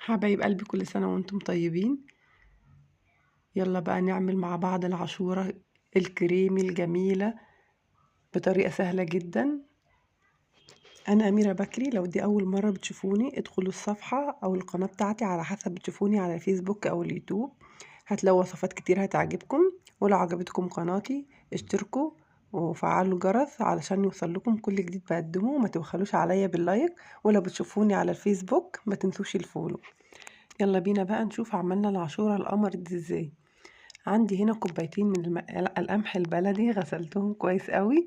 حبايب قلبي، كل سنة وانتم طيبين. يلا بقى نعمل مع بعض العاشورة الكريمي الجميلة بطريقة سهلة جدا. أنا أميرة بكري. لو دي أول مرة بتشوفوني ادخلوا الصفحة أو القناة بتاعتي على حسب بتشوفوني على الفيسبوك أو اليوتيوب، هتلاقوا وصفات كتير هتعجبكم. ولو عجبتكم قناتي اشتركوا وفعلوا الجرس علشان يوصل لكم كل جديد بقدمه، وما تبخلوش عليا باللايك. ولو بتشوفوني على الفيسبوك ما تنسوش الفولو. يلا بينا بقى نشوف عملنا العاشورة القمر دي ازاي. عندي هنا كوبايتين من القمح البلدي، غسلتهم كويس قوي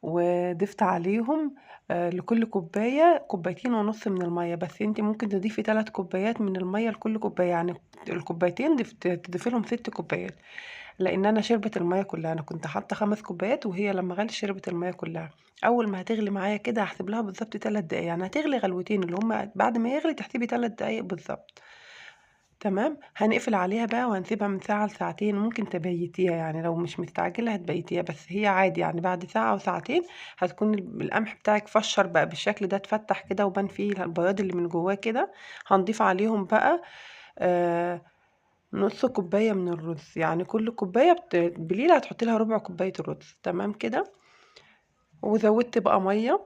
وضفت عليهم لكل كوباية كوبايتين ونص من المية. بس انت ممكن تضيفي 3 كوبايات من المية لكل كوباية، يعني الكوبايتين تضيفي لهم 6 كوبايات. لان انا شربت المية كلها، انا كنت حاطة 5 كوبايات وهي لما غلت شربت المية كلها. اول ما هتغلي معايا كده هحسب لها بالظبط 3 دقايق، يعني هتغلي غلوتين اللي هم بعد ما يغلي تحسبي 3 دقايق بالظبط. تمام، هنقفل عليها بقى وهنسيبها من ساعة لساعتين، ممكن تبيتيها يعني لو مش مستعجلة هتبيتيها، بس هي عادي يعني بعد ساعة أو ساعتين هتكون القمح بتاعك فشر بقى بالشكل ده، اتفتح كده وبان فيه البياض اللي من جواه كده. هنضيف عليهم بقى آه نص كوباية من الرز، يعني كل كوباية بليلة هتحطي لها ربع كوباية الرز. تمام كده. وزودت بقى مية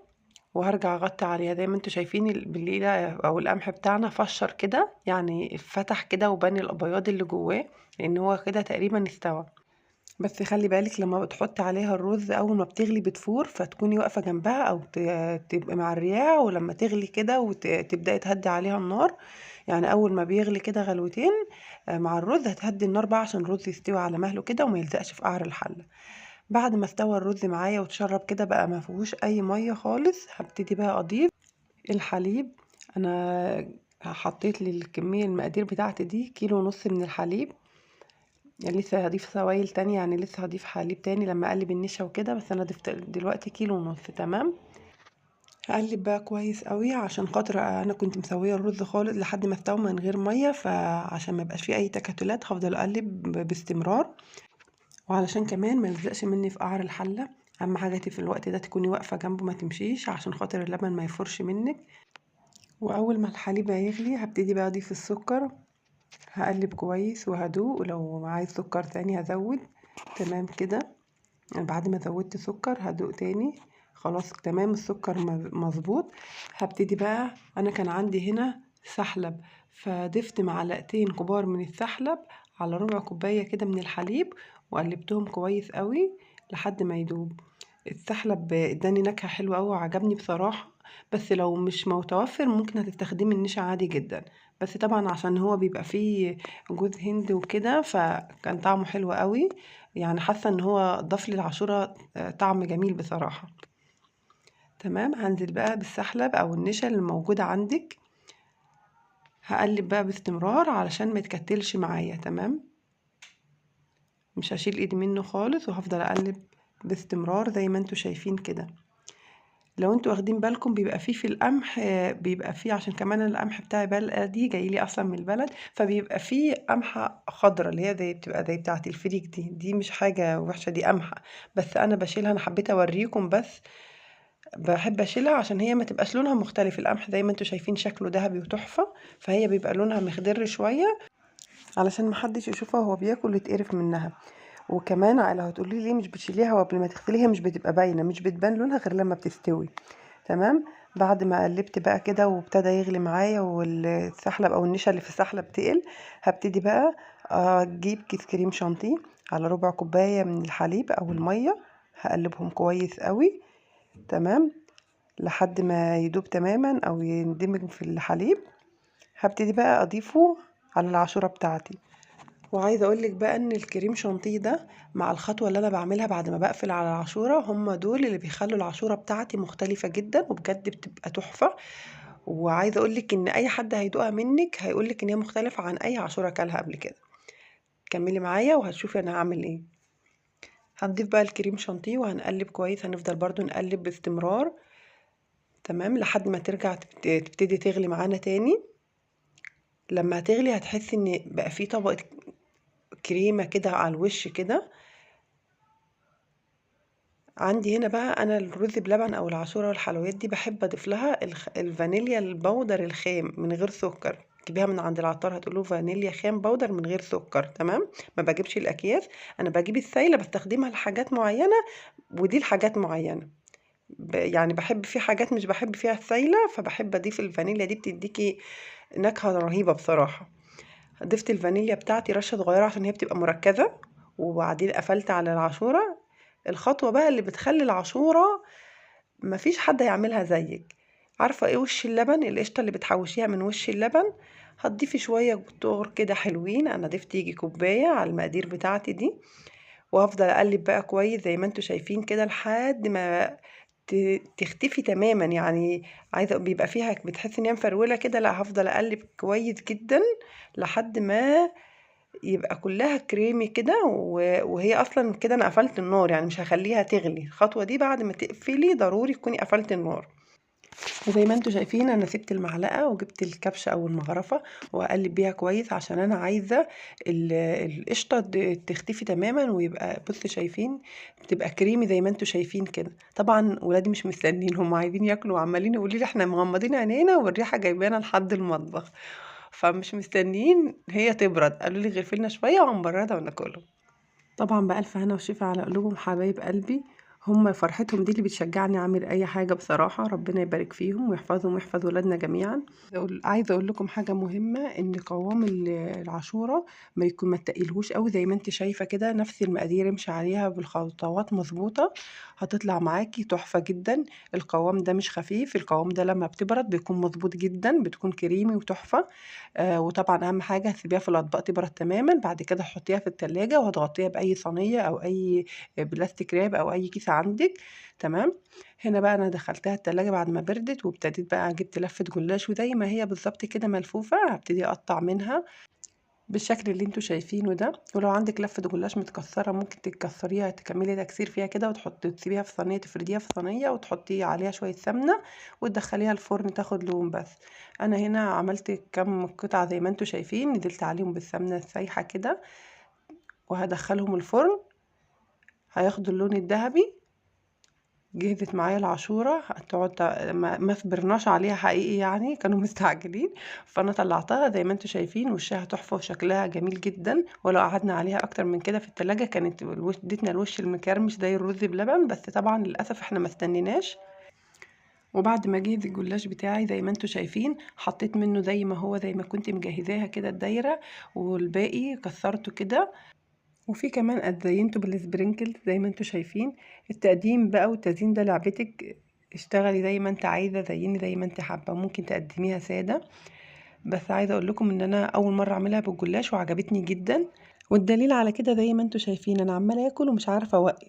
وهرجع اغطي عليها زي ما انتوا شايفين بالليلة او القمح بتاعنا فشر كده، يعني فتح كده وبان الابيض اللي جواه، لان هو كده تقريبا استوى. بس خلي بالك لما بتحطي عليها الرز اول ما بتغلي بتفور، فتكوني واقفة جنبها او تبقى مع الرياع، ولما تغلي كده وتبدأي تهدي عليها النار. يعني اول ما بيغلي كده غلوتين مع الرز هتهدي النار بقى عشان الرز يستوي على مهله كده وما يلزقش في قعر الحلة. بعد ما استوى الرز معايا وتشرب كده بقى ما فيهوش اي ميه خالص، هبتدي بقى اضيف الحليب. انا حطيت لي الكميه المقادير بتاعتي دي 1.5 كيلو من الحليب. يعني لسه هضيف سوائل تانية، يعني لسه هضيف حليب تاني لما اقلب النشا وكده، بس انا ضفت دلوقتي 1.5 كيلو. تمام. هقلب بقى كويس قوي عشان خاطر انا كنت مسويه الرز خالص لحد ما استوى من غير ميه، فعشان ما يبقاش فيه اي تكتلات هفضل اقلب باستمرار، وعلشان كمان ما يلزقش مني في قعر الحله. اهم حاجه في الوقت ده تكوني واقفه جنبه ما تمشيش عشان خاطر اللبن ما يفرش منك. واول ما الحليب هيغلي هبتدي بقى اضيف السكر، هقلب كويس وهدوق، ولو عايز سكر تاني هزود. تمام كده. بعد ما زودت سكر هدوق تاني. خلاص تمام السكر مظبوط. هبتدي بقى، انا كان عندي هنا سحلب، فضفت معلقتين كبار من السحلب على ربع كوباية كده من الحليب، وقلبتهم كويس قوي لحد ما يدوب. السحلب اداني نكهة حلوة قوي وعجبني بصراحة. بس لو مش متوفر ممكن هتستخدمي النشا عادي جدا، بس طبعا عشان هو بيبقى فيه جوز هند وكده فكان طعمه حلو قوي. يعني حاسه ان هو ضاف للعاشوره طعم جميل بصراحه. تمام. هنزل بقى بالسحلب او النشا اللي موجوده عندك، هقلب بقى باستمرار علشان ما يتكتلش معايا. تمام. مش هشيل ايدي منه خالص وهفضل اقلب باستمرار زي ما انتوا شايفين كده. لو انتوا واخدين بالكم بيبقى فيه في القمح بيبقى فيه، عشان كمان القمح بتاعي بلدي جاي لي اصلا من البلد، فبيبقى فيه قمحة خضرة اللي هي زي بتبقى زي بتاعة الفريك دي مش حاجة وحشة، دي قمحة. بس انا بشيلها، انا حبيت اوريكم بس. بحب اشيلها عشان هي ما تبقاش لونها مختلف. القمح زي ما انتوا شايفين شكله ذهبي وتحفة، فهي بيبقى لونها مخضر شوية علشان محدش يشوفها وهو بياكل يتقرف منها. وكمان لو هتقولي ليه مش بتشيليها وقبل ما تغسليها، مش بتبقى باينه، مش بتبان لونها غير لما بتستوي. تمام. بعد ما قلبت بقى كده وابتدى يغلي معايا والسحلب او النشا اللي في السحلب تقل، هبتدي بقى اجيب كيس كريم شانتيه على ربع كوبايه من الحليب او الميه، هقلبهم كويس قوي. تمام. لحد ما يدوب تماما او يندمج في الحليب. هبتدي بقى اضيفه على العاشوره بتاعتي. وعايزه اقول لك بقى ان الكريم شانتيه ده مع الخطوه اللي انا بعملها بعد ما بقفل على العاشوره، هم دول اللي بيخلوا العاشوره بتاعتي مختلفه جدا وبجد بتبقى تحفه. وعايزه اقول لك ان اي حد هيدوقها منك هيقول لك ان هي مختلفه عن اي عاشوره كلها قبل كده. كملي معايا وهتشوفي انا هعمل ايه. هنضيف بقى الكريم شانتيه وهنقلب كويس، هنفضل برضو نقلب باستمرار. تمام. لحد ما ترجع تبتدي تغلي معانا تاني. لما هتغلي هتحسي ان بقى في طبقه كريمه كده على الوش كده. عندي هنا بقى انا الرز بلبن او العاشوره والحلويات دي بحب اضيف لها الفانيليا البودر الخام من غير سكر. تجيبيها من عند العطار هتقولوا فانيليا خام بودر من غير سكر. تمام، ما بجيبش الاكياس، انا بجيب السايله بستخدمها لحاجات معينه ودي لحاجات معينه. يعني بحب في حاجات مش بحب فيها السايله، فبحب اضيف الفانيليا، دي بتديكي نكهه رهيبه بصراحه. ضفت الفانيليا بتاعتي رشه صغيره عشان هي بتبقى مركزه، وبعدين قفلت على العاشوره. الخطوه بقى اللي بتخلي العاشوره مفيش حد هيعملها زيك. عارفة ايه وش اللبن؟ القشطة اللي بتحوشيها من وش اللبن، هتضيفي شوية جزر كده حلوين، انا ضفت يجي كوباية على المقادير بتاعتي دي، وهفضل اقلب بقى كويس زي ما انتوا شايفين كده لحد ما تختفي تماما. يعني عايزة بيبقى فيها بتحسي ان هي مفرولة كده، لا هفضل اقلب كويس جدا لحد ما يبقى كلها كريمي كده، وهي اصلا كده انا قفلت النار، يعني مش هخليها تغلي. الخطوة دي بعد ما تقفلي ضروري تكوني قفلت النار. وزي ما انتوا شايفين انا سبت المعلقه وجبت الكبشه او المغرفه واقلب بيها كويس، عشان انا عايزه القشطه تختفي تماما، ويبقى بصوا شايفين تبقى كريمي زي ما انتوا شايفين كده. طبعا ولادي مش مستنين، هم عايزين ياكلوا وعمالين يقولوا لي احنا مغمضين عينينا والريحه جايبانا لحد المطبخ، فمش مستنيين هي تبرد، قالوا لي غرفلنا شويه وهنبردها وناكلهم. طبعا بألف هنا وشفا على قلوبهم حبايب قلبي، هم فرحتهم دي اللي بتشجعني اعمل اي حاجه بصراحه. ربنا يبارك فيهم ويحفظهم ويحفظ ولادنا جميعا. عايزه اقول لكم حاجه مهمه، ان قوام العاشوره ما تقلهوش قوي، زي ما انت شايفه كده نفس المقادير امشي عليها بالخطوات مظبوطه هتطلع معاكي تحفه جدا. القوام ده مش خفيف، القوام ده لما بتبرد بيكون مظبوط جدا، بتكون كريمي وتحفه. وطبعا اهم حاجه هتسيبيها في الاطباق تبرد تماما، بعد كده تحطيها في التلاجة وهتغطيها باي صينيه او اي بلاستيك راب او اي كيس عندك. تمام. هنا بقى انا دخلتها التلاجة بعد ما بردت، وابتديت بقى جبت لفة جلاش وزي ما هي بالظبط كده ملفوفة هبتدي اقطع منها بالشكل اللي انتوا شايفينه ده. ولو عندك لفة جلاش متكسرة ممكن تكسريها، تكملي تكسير فيها كده تسيبيها في صينية، تفرديها في صينية وتحطي عليها شوية سمنة وتدخليها الفرن تاخد لون بس. انا هنا عملت كم قطعة زي ما انتوا شايفين، نزلت عليهم بالسمنة السايحة كده وهدخلهم الفرن هياخدوا اللون الذهبي. جهزت معايا العاشورة هتقعد ما صبرناش عليها حقيقي، يعني كانوا مستعجلين، فانا طلعتها زي ما انتوا شايفين وشها تحفة وشكلها جميل جدا. ولو قعدنا عليها اكتر من كده في التلاجة كانت ادتنا الوش المكرمش زي الرز بلبن، بس طبعا للاسف احنا ما استنيناش. وبعد ما جهز الجلاش بتاعي زي ما انتوا شايفين حطيت منه زي ما هو زي ما كنت مجهزاها كده الدايرة، والباقي كسرته كده. وفي كمان اتزينته بالسبرينكل زي ما انتوا شايفين. التقديم بقى والتزيين ده لعبتك، اشتغلي زي ما انت عايزه، زيني زي ما انت حابه، ممكن تقدميها ساده. بس عايزه اقول لكم ان انا اول مره اعملها بالجلاش وعجبتني جدا، والدليل على كده زي ما انتوا شايفين انا عماله اكل ومش عارفه اوقف.